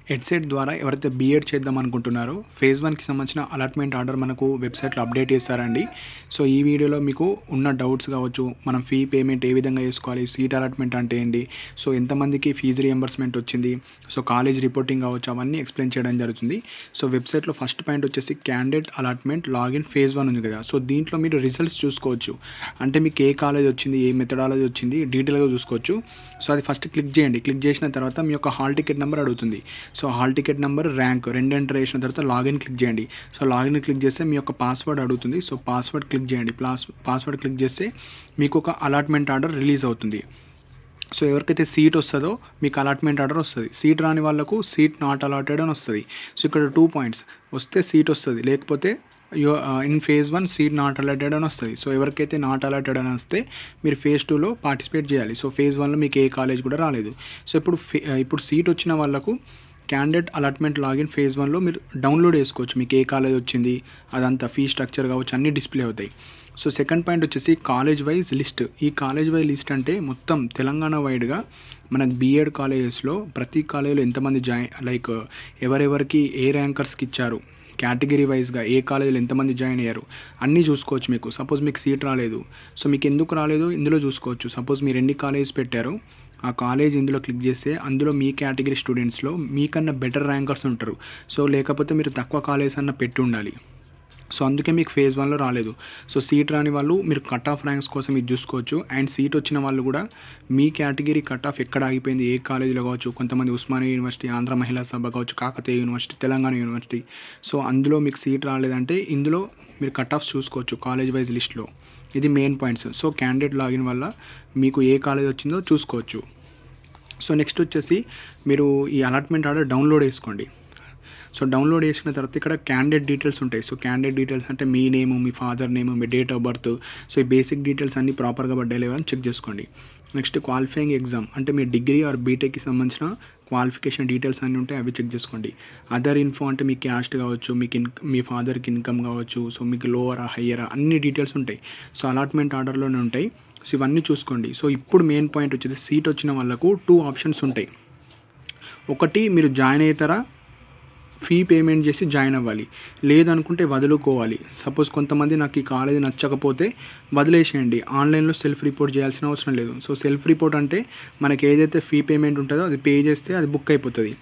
Headset ద్వారా ఎవరైతే BEd చేద్దాం అనుకుంటున్నారో ఫేజ్ 1కి సంబంధించిన అలాట్మెంట్ ఆర్డర్ మనకు వెబ్సైట్లో అప్డేట్ చేస్తారండి. సో ఈ వీడియోలో మీకు ఉన్న డౌట్స్ కావచ్చు, మనం ఫీ పేమెంట్ ఏ విధంగా చేసుకోవాలి, సీట్ అలాట్మెంట్ అంటే ఏంటి, సో ఎంతమందికి ఫీజు రియంబర్స్మెంట్ వచ్చింది, సో కాలేజ్ రిపోర్టింగ్ కావచ్చు, అవన్నీ ఎక్స్ప్లెయిన్ చేయడం జరుగుతుంది. సో వెబ్సైట్లో ఫస్ట్ పాయింట్ వచ్చేసి క్యాండిడేట్ అలాట్మెంట్ లాగిన్ ఫేజ్ 1 ఉంది కదా, సో దీంట్లో మీరు రిజల్ట్స్ చూసుకోవచ్చు. అంటే మీకు ఏ కాలేజ్ వచ్చింది, ఏ మెథడాలజీ వచ్చింది డీటెయిల్గా చూసుకోవచ్చు. సో అది ఫస్ట్ క్లిక్ చేయండి. క్లిక్ చేసిన తర్వాత మీ యొక్క హాల్ టికెట్ నెంబర్ అడుగుతుంది. So hall ticket number, rank రెండు ఎంటర్ చేసిన తర్వాత లాగిన్ క్లిక్ చేయండి. సో లాగిన్ క్లిక్ చేస్తే మీ యొక్క పాస్వర్డ్ అడుగుతుంది. సో పాస్వర్డ్ క్లిక్ చేయండి. పాస్వర్డ్ క్లిక్ చేస్తే మీకు ఒక అలాట్మెంట్ ఆర్డర్ రిలీజ్ అవుతుంది. సో ఎవరికైతే సీట్ వస్తుందో మీకు అలాట్మెంట్ ఆర్డర్ వస్తుంది. సీట్ రాని వాళ్ళకు సీట్ నాట్ అలాటెడ్ అని వస్తుంది. సో ఇక్కడ 2 పాయింట్స్ వస్తే సీట్ వస్తుంది, లేకపోతే in phase 1 seat not allotted అని వస్తుంది. సో ఎవరికైతే నాట్ అలాటెడ్ అని వస్తే మీరు ఫేజ్ 2లో పార్టిసిపేట్ చేయాలి. సో ఫేజ్ 1లో మీకు ఏ కాలేజ్ కూడా రాలేదు. సో ఇప్పుడు సీట్ వచ్చిన వాళ్ళకు క్యాండిడేట్ అలాట్మెంట్ లాగిన్ ఫేజ్ 1లో మీరు డౌన్లోడ్ చేసుకోవచ్చు. మీకు ఏ కాలేజ్ వచ్చింది అదంతా, ఫీ స్ట్రక్చర్ కావచ్చు, అన్నీ డిస్ప్లే అవుతాయి. సో సెకండ్ పాయింట్ వచ్చేసి కాలేజ్ వైజ్ లిస్ట్. ఈ కాలేజ్ వైజ్ లిస్ట్ అంటే మొత్తం తెలంగాణ వైడ్గా మనకు బీఎడ్ కాలేజెస్లో ప్రతి కాలేజీలో ఎంతమంది లైక్ ఎవరెవరికి ఏ ర్యాంకర్స్కి ఇచ్చారు, కేటగిరీ వైజ్గా ఏ కాలేజీలో ఎంతమంది జాయిన్ అయ్యారు అన్నీ చూసుకోవచ్చు. మీకు సపోజ్ మీకు సీట్ రాలేదు, సో మీకు ఎందుకు రాలేదు ఇందులో చూసుకోవచ్చు. సపోజ్ మీరు ఎన్ని కాలేజెస్ పెట్టారో ఆ కాలేజ్ ఇందులో క్లిక్ చేస్తే అందులో మీ కేటగిరీ స్టూడెంట్స్లో మీకన్నా బెటర్ ర్యాంకర్స్ ఉంటారు. సో లేకపోతే మీరు తక్కువ కాలేజ్ అన్న పెట్టి ఉండాలి. సో అందుకే మీకు ఫేజ్ 1లో రాలేదు. సో సీట్ రాని వాళ్ళు మీరు కట్ ఆఫ్ ర్యాంక్స్ కోసం ఇది చూసుకోవచ్చు. అండ్ సీట్ వచ్చిన వాళ్ళు కూడా మీ కేటగిరీ కట్ ఆఫ్ ఎక్కడ ఆగిపోయింది, ఏ కాలేజీలో కావచ్చు, కొంతమంది ఉస్మానియా యూనివర్సిటీ, ఆంధ్ర మహిళా సభ కావచ్చు, Kakatiya university, Telangana university. So అందులో మీకు సీట్ రాలేదంటే ఇందులో మీరు కట్ ఆఫ్స్ చూసుకోవచ్చు కాలేజ్ వైజ్ లిస్ట్లో. ఇది main points. So candidate login వల్ల మీకు ఏ కాలేజ్ వచ్చిందో చూసుకోవచ్చు. సో నెక్స్ట్ వచ్చేసి మీరు ఈ అలాట్మెంట్ ఆర్డర్ డౌన్లోడ్ చేసుకోండి. సో డౌన్లోడ్ చేసుకున్న తర్వాత ఇక్కడ క్యాండిడేట్ డీటెయిల్స్ ఉంటాయి. సో క్యాండిడేట్ డీటెయిల్స్ అంటే మీ నేము, మీ ఫాదర్ నేము, మీ డేట్ ఆఫ్ బర్త్, సో ఈ బేసిక్ డీటెయిల్స్ అన్నీ ప్రాపర్గా పడ్డాయి లేవో అని చెక్ చేసుకోండి. నెక్స్ట్ క్వాలిఫైయింగ్ ఎగ్జామ్ అంటే మీ డిగ్రీ ఆర్ బీటెక్కి సంబంధించిన క్వాలిఫికేషన్ డీటెయిల్స్ అన్నీ ఉంటాయి, అవి చెక్ చేసుకోండి. అదర్ ఇన్ఫో అంటే మీ క్యాస్ట్ కావచ్చు, మీకు మీ ఫాదర్కి ఇన్కమ్ కావచ్చు, సో మీకు లోవరా హయ్యరా అన్ని డీటెయిల్స్ ఉంటాయి. సో అలాట్మెంట్ ఆర్డర్లోనే ఉంటాయి. సో ఇవన్నీ చూసుకోండి. సో ఇప్పుడు మెయిన్ పాయింట్ వచ్చేసి సీట్ వచ్చిన వాళ్ళకు 2 ఆప్షన్స్ ఉంటాయి. ఒకటి మీరు జాయిన్ అవుతారా, ఫీ పేమెంట్ చేసి జాయిన్ అవ్వాలి, లేదనుకుంటే వదులుకోవాలి. సపోజ్ కొంతమంది నాకు ఈ కాలేజీ నచ్చకపోతే వదిలేసేయండి, ఆన్లైన్లో సెల్ఫ్ రిపోర్ట్ చేయాల్సిన అవసరం లేదు. సో సెల్ఫ్ రిపోర్ట్ అంటే మనకి ఏదైతే ఫీ పేమెంట్ ఉంటుందో అది పే చేస్తే అది బుక్ అయిపోతుంది.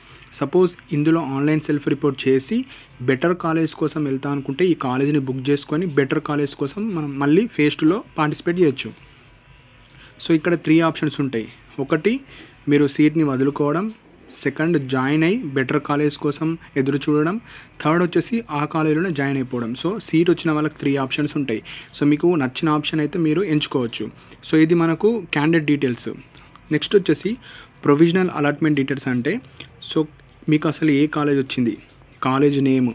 సపోజ్ ఇందులో ఆన్లైన్ సెల్ఫ్ రిపోర్ట్ చేసి బెటర్ కాలేజ్ కోసం వెళ్తా అనుకుంటే ఈ కాలేజీని బుక్ చేసుకొని బెటర్ కాలేజ్ కోసం మనం మళ్ళీ ఫేజ్ 2లో పార్టిసిపేట్ చేయొచ్చు. సో ఇక్కడ 3 ఆప్షన్స్ ఉంటాయి. ఒకటి మీరు సీట్ని వదులుకోవడం, సెకండ్ జాయిన్ అయ్యి బెటర్ కాలేజ్ కోసం ఎదురు చూడడం, థర్డ్ వచ్చేసి ఆ కాలేజీలోనే జాయిన్ అయిపోవడం. సో సీట్ వచ్చిన వాళ్ళకి 3 ఆప్షన్స్ ఉంటాయి. సో మీకు నచ్చిన ఆప్షన్ అయితే మీరు ఎంచుకోవచ్చు. సో ఇది మనకు క్యాండిడేట్ డీటెయిల్స్. నెక్స్ట్ వచ్చేసి ప్రొవిజనల్ అలాట్మెంట్ డీటెయిల్స్ అంటే సో మీకు అసలు ఏ కాలేజ్ వచ్చింది, కాలేజ్ నేమ్.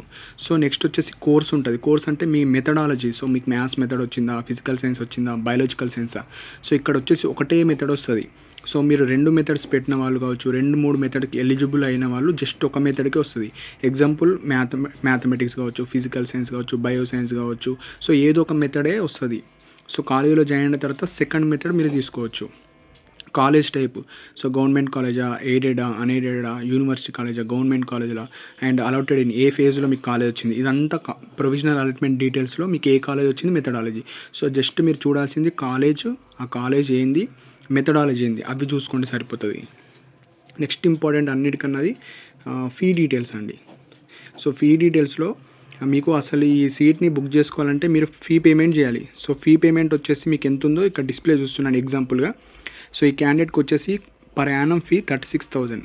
సో నెక్స్ట్ వచ్చేసి కోర్స్ ఉంటుంది. కోర్స్ అంటే మీ మెథడాలజీ. సో మీకు మ్యాథ్స్ మెథడ్ వచ్చిందా, ఫిజికల్ సైన్స్ వచ్చిందా, బయాలజికల్ సైన్సా. సో ఇక్కడ వచ్చేసి ఒకటే మెథడ్ వస్తుంది. సో మీరు 2 మెథడ్స్ పెట్టిన వాళ్ళు కావచ్చు, 2-3 మెథడ్కి ఎలిజిబుల్ అయిన వాళ్ళు జస్ట్ ఒక మెథడ్కే వస్తుంది. ఎగ్జాంపుల్ మ్యాథమెటిక్స్ కావచ్చు, ఫిజికల్ సైన్స్ కావచ్చు, బయో సైన్స్ కావచ్చు. సో ఏదో ఒక మెథడే వస్తుంది. సో కాలేజీలో జాయిన్ అయిన తర్వాత సెకండ్ మెథడ్ మీరు తీసుకోవచ్చు. కాలేజ్ టైప్, సో గవర్నమెంట్ కాలేజా, ఎయిడెడా, అన్ఎయిడెడా, యూనివర్సిటీ కాలేజా, గవర్నమెంట్ కాలేజీలా, అండ్ అలాటెడ్ ఇన్ ఏ ఫేజ్లో మీకు కాలేజ్ వచ్చింది. ఇదంతా ప్రొవిజనల్ అలాట్మెంట్ డీటెయిల్స్లో మీకు ఏ కాలేజ్ వచ్చింది, మెథడాలజీ. సో జస్ట్ మీరు చూడాల్సింది కాలేజ్, ఆ కాలేజ్ ఏంది, మెథడాలజీ ఏంది, అవి చూసుకోండి సరిపోతుంది. నెక్స్ట్ ఇంపార్టెంట్ అన్నిటికన్నది ఫీ డీటెయిల్స్ అండి. సో ఫీ డీటెయిల్స్లో మీకు అసలు ఈ సీట్ని బుక్ చేసుకోవాలంటే మీరు ఫీ పేమెంట్ చేయాలి. సో ఫీ పేమెంట్ వచ్చేసి మీకు ఎంత ఉందో ఇక్కడ డిస్ప్లే చూస్తున్నాను ఎగ్జాంపుల్గా. సో ఈ క్యాండిడేట్కి వచ్చేసి పర్ యానం ఫీ 36,000.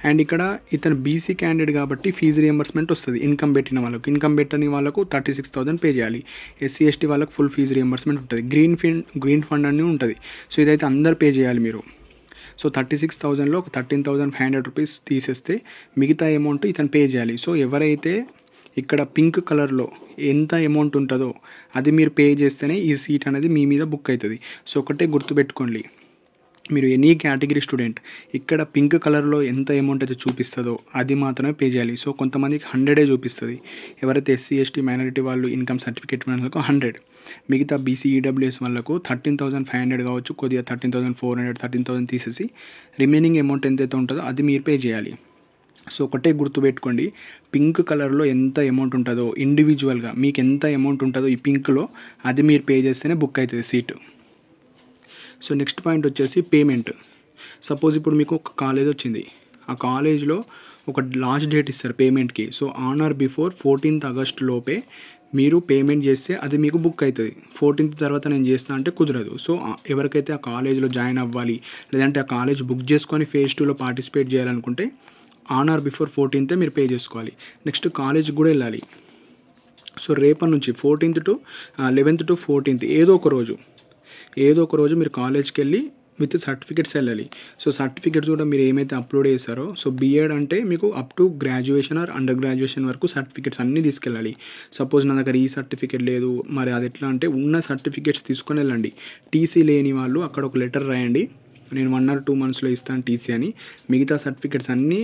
అండ్ ఇక్కడ ఇతను బీసీ క్యాండిడేట్ కాబట్టి ఫీజు రియంబర్స్మెంట్ వస్తుంది. ఇన్కమ్ పెట్టిన వాళ్ళకు, ఇన్కమ్ పెట్టని వాళ్ళకు 36,000 పే చేయాలి. ఎస్సీ ఎస్టీ వాళ్ళకు ఫుల్ ఫీజు రియంబర్స్మెంట్ ఉంటుంది. గ్రీన్ ఫండ్ అని ఉంటుంది. సో ఇదైతే అందరు పే చేయాలి మీరు. సో 36,000లో ఒక 13,500 రూపీస్ తీసేస్తే మిగతా అమౌంట్ ఇతను పే చేయాలి. సో ఎవరైతే ఇక్కడ పింక్ కలర్లో ఎంత అమౌంట్ ఉంటుందో అది మీరు పే చేస్తేనే ఈ సీట్ అనేది మీ మీద బుక్ అవుతుంది. సో ఒకటే గుర్తుపెట్టుకోండి, మీరు ఎనీ కేటగిరీ స్టూడెంట్ ఇక్కడ పింక్ కలర్లో ఎంత అమౌంట్ అయితే చూపిస్తుందో అది మాత్రమే పే చేయాలి. సో కొంతమందికి 100 చూపిస్తుంది. ఎవరైతే ఎస్సీ ఎస్టీ మైనారిటీ వాళ్ళు ఇన్కమ్ సర్టిఫికేట్ వాళ్ళకు 100, మిగతా బీసీ ఈడబ్ల్యూఎస్ వాళ్ళకు 13,500 కావచ్చు, కొద్దిగా 13,400, 13,000 తీసేసి రిమైనింగ్ అమౌంట్ ఎంతైతే ఉంటుందో అది మీరు పే చేయాలి. సో ఒకటే గుర్తుపెట్టుకోండి, పింక్ కలర్లో ఎంత అమౌంట్ ఉంటుందో ఇండివిజువల్గా మీకు ఎంత అమౌంట్ ఉంటుందో ఈ పింక్లో అది మీరు పే చేస్తేనే బుక్ అవుతుంది సీటు. సో నెక్స్ట్ పాయింట్ వచ్చేసి పేమెంట్. సపోజ్ ఇప్పుడు మీకు ఒక కాలేజ్ వచ్చింది, ఆ కాలేజ్లో ఒక లాస్ట్ డేట్ ఇస్తారు పేమెంట్కి. So on or before 14th August లోపే మీరు పేమెంట్ చేస్తే అది మీకు బుక్ అవుతుంది. 14th తర్వాత నేను చేస్తా అంటే కుదరదు. సో ఎవరికైతే ఆ కాలేజ్లో జాయిన్ అవ్వాలి, లేదంటే ఆ కాలేజ్ బుక్ చేసుకొని phase 2లో పార్టిసిపేట్ చేయాలనుకుంటే ఆన్ ఆర్ బిఫోర్ 14th మీరు పే చేసుకోవాలి. నెక్స్ట్ కాలేజ్కి కూడా వెళ్ళాలి. సో రేపటి నుంచి 14th to 11th to 14th ఏదో ఒక రోజు మీరు కాలేజ్కి వెళ్ళి విత్ సర్టిఫికెట్స్ వెళ్ళాలి. సో సర్టిఫికెట్స్ కూడా మీరు ఏమైతే అప్లోడ్ చేస్తారో, సో బీఎడ్ అంటే మీకు up to graduation are under graduation వరకు సర్టిఫికెట్స్ అన్నీ తీసుకెళ్ళాలి. సపోజ్ నా దగ్గర ఈ సర్టిఫికెట్ లేదు, మరి అది ఎట్లా అంటే ఉన్న సర్టిఫికెట్స్ తీసుకొని వెళ్ళండి. టీసీ లేని వాళ్ళు అక్కడ ఒక లెటర్ రాయండి, నేను 1 or 2 monthsలో ఇస్తాను టీసీ అని. మిగతా సర్టిఫికెట్స్ అన్నీ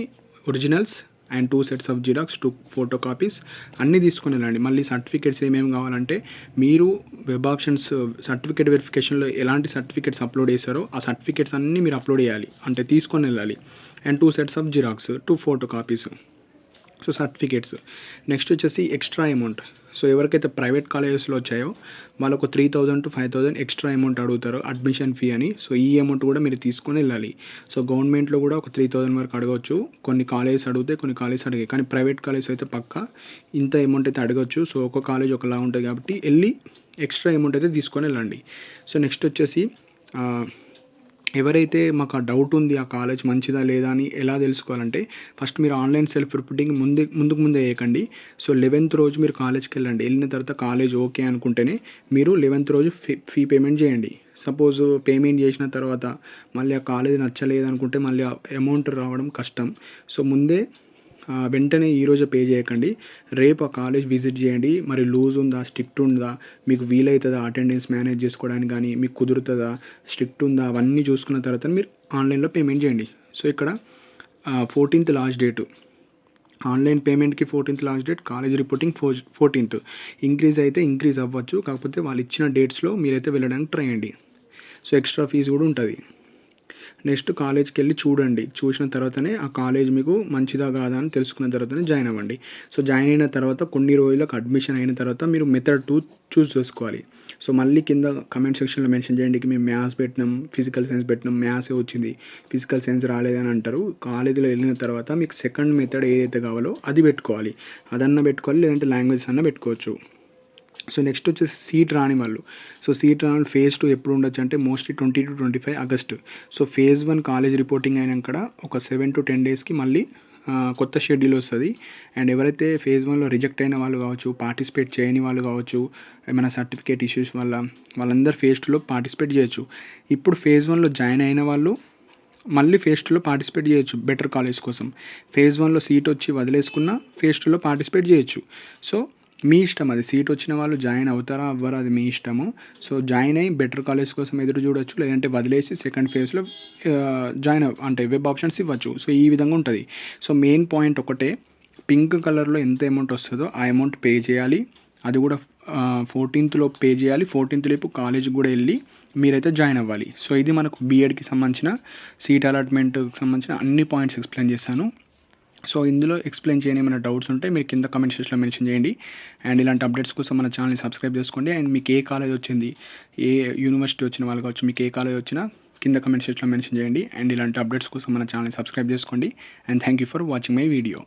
originals and 2 sets of xerox, 2 photo copies అన్నీ తీసుకొని వెళ్ళండి. మళ్ళీ సర్టిఫికేట్స్ ఏమేమి కావాలంటే మీరు వెబ్ ఆప్షన్స్ సర్టిఫికేట్ వెరిఫికేషన్లో ఎలాంటి సర్టిఫికేట్స్ అప్లోడ్ చేశారో ఆ సర్టిఫికేట్స్ అన్నీ మీరు అప్లోడ్ చేయాలి, అంటే తీసుకొని వెళ్ళాలి. And 2 sets of xerox, 2 photo copies. So certificates. Next వచ్చేసి ఎక్స్ట్రా అమౌంట్. సో ఎవరికైతే ప్రైవేట్ కాలేజెస్లో వచ్చాయో వాళ్ళకు 3,000 to 5,000 ఎక్స్ట్రా అమౌంట్ అడుగుతారు అడ్మిషన్ ఫీ అని. సో ఈ అమౌంట్ కూడా మీరు తీసుకొని వెళ్ళాలి. సో గవర్నమెంట్లో కూడా ఒక 3,000 వరకు అడగవచ్చు. కొన్ని కాలేజెస్ అడిగితే కొన్ని కాలేజెస్ అడిగాయి, కానీ ప్రైవేట్ కాలేజ్ అయితే పక్కా ఇంత అమౌంట్ అయితే అడగచ్చు. సో ఒక కాలేజ్ ఒకలా ఉంటుంది కాబట్టి వెళ్ళి ఎక్స్ట్రా అమౌంట్ అయితే తీసుకొని వెళ్ళండి. సో నెక్స్ట్ వచ్చేసి ఎవరైతే మాకు ఆ డౌట్ ఉంది ఆ కాలేజ్ మంచిదా లేదా అని ఎలా తెలుసుకోవాలంటే, ఫస్ట్ మీరు ఆన్లైన్ సెల్ఫ్ రిపోర్టింగ్ ముందే వేయకండి. సో 11th రోజు మీరు కాలేజ్కి వెళ్ళండి. వెళ్ళిన తర్వాత కాలేజ్ ఓకే అనుకుంటేనే మీరు 11th రోజు ఫీ పేమెంట్ చేయండి. సపోజ్ పేమెంట్ చేసిన తర్వాత మళ్ళీ ఆ కాలేజ్ నచ్చలేదు అనుకుంటే మళ్ళీ అమౌంట్ రావడం కష్టం. సో ముందే వెంటనే ఈరోజు పే చేయకండి, రేపు ఆ కాలేజ్ విజిట్ చేయండి. మరి లూజ్ ఉందా, స్ట్రిక్ట్ ఉందా, మీకు వీలవుతుందా అటెండెన్స్ మేనేజ్ చేసుకోవడానికి, కానీ మీకు కుదురుతుందా, స్ట్రిక్ట్ ఉందా, అవన్నీ చూసుకున్న తర్వాత మీరు ఆన్లైన్లో పేమెంట్ చేయండి. సో ఇక్కడ 14th లాస్ట్ డేటు, ఆన్లైన్ పేమెంట్కి 14th last date, college reporting 14th. Increase అయితే ఇంక్రీజ్ అవ్వచ్చు, కాకపోతే వాళ్ళు ఇచ్చిన డేట్స్లో మీరైతే వెళ్ళడానికి ట్రై చేయండి. సో ఎక్స్ట్రా ఫీజు కూడా ఉంటుంది. నెక్స్ట్ కాలేజ్కి వెళ్ళి చూడండి, చూసిన తర్వాతనే ఆ కాలేజ్ మీకు మంచిదా కాదా అని తెలుసుకున్న తర్వాతనే జాయిన్ అవ్వండి. సో జాయిన్ అయిన తర్వాత కొన్ని రోజులకు అడ్మిషన్ అయిన తర్వాత మీరు మెథడ్ 2 చూస్ చేసుకోవాలి. సో మళ్ళీ కింద కమెంట్ సెక్షన్లో మెన్షన్ చేయండి, మేము మ్యాథ్స్ పెట్టినాం, ఫిజికల్ సైన్స్ పెట్టినాం, మ్యాథ్సే వచ్చింది, ఫిజికల్ సైన్స్ రాలేదని అంటారు. కాలేజీలో వెళ్ళిన తర్వాత మీకు సెకండ్ మెథడ్ ఏదైతే కావాలో అది పెట్టుకోవాలి, అదన్నా పెట్టుకోవాలి, లేదంటే లాంగ్వేజ్ అన్నా పెట్టుకోవచ్చు. సో నెక్స్ట్ వచ్చేసి సీట్ రాని వాళ్ళు. సో సీట్ రాని phase 2 ఎప్పుడు ఉండొచ్చు అంటే mostly 20 to 25 August. So phase 1 college reporting అయినాక ఒక 7 to 10 daysకి మళ్ళీ కొత్త షెడ్యూల్ వస్తుంది. అండ్ ఎవరైతే phase 1లో రిజెక్ట్ అయిన వాళ్ళు కావచ్చు, పార్టిసిపేట్ చేయని వాళ్ళు కావచ్చు, ఏమైనా సర్టిఫికేట్ ఇష్యూస్ వల్ల, వాళ్ళందరూ phase 2లో పార్టిసిపేట్ చేయొచ్చు. ఇప్పుడు phase 1లో జాయిన్ అయిన వాళ్ళు మళ్ళీ phase 2లో పార్టిసిపేట్ చేయొచ్చు బెటర్ కాలేజ్ కోసం. phase 1లో సీట్ వచ్చి వదిలేసుకున్న phase 2లో పార్టిసిపేట్ చేయొచ్చు. సో మీ ఇష్టం, అది సీట్ వచ్చిన వాళ్ళు జాయిన్ అవుతారా అవ్వరా అది మీ ఇష్టము. సో జాయిన్ అయ్యి బెటర్ కాలేజ్ కోసం ఎదురు చూడొచ్చు, లేదంటే వదిలేసి సెకండ్ ఫేజ్లో జాయిన్ అంటే వెబ్ ఆప్షన్స్ ఇవ్వచ్చు. సో ఈ విధంగా ఉంటుంది. సో మెయిన్ పాయింట్ ఒకటే, పింక్ కలర్లో ఎంత అమౌంట్ వస్తుందో ఆ అమౌంట్ పే చేయాలి. అది కూడా 14th పే చేయాలి. 14th లోపు కాలేజ్కి కూడా వెళ్ళి మీరైతే జాయిన్ అవ్వాలి. సో ఇది మనకు బీఎడ్కి సంబంధించిన సీట్ అలాట్మెంట్కి సంబంధించిన అన్ని పాయింట్స్ ఎక్స్ప్లెయిన్ చేశాను. సో ఇందులో ఎక్స్ప్లెయిన్ చేయని ఏమైనా డౌట్స్ ఉంటే మీరు కింద కమెంట్ సెక్షన్లో మెన్షన్ చేయండి. అండ్ ఇలాంటి అప్డేట్స్ కోసం మన ఛానల్ని సబ్స్క్రైబ్ చేసుకోండి. అండ్ మీకు ఏ కాలేజ్ వచ్చింది, ఏ యూనివర్సిటీ వచ్చిన వాళ్ళు కావచ్చు, మీకు ఏ కాలేజ్ వచ్చినా కింద కమెంట్ సెక్షన్లో మెన్షన్ చేయండి. అండ్ ఇలాంటి అప్డేట్స్ కోసం మన ఛానల్ని సబ్స్క్రైబ్ చేసుకోండి. And thank you for watching my video.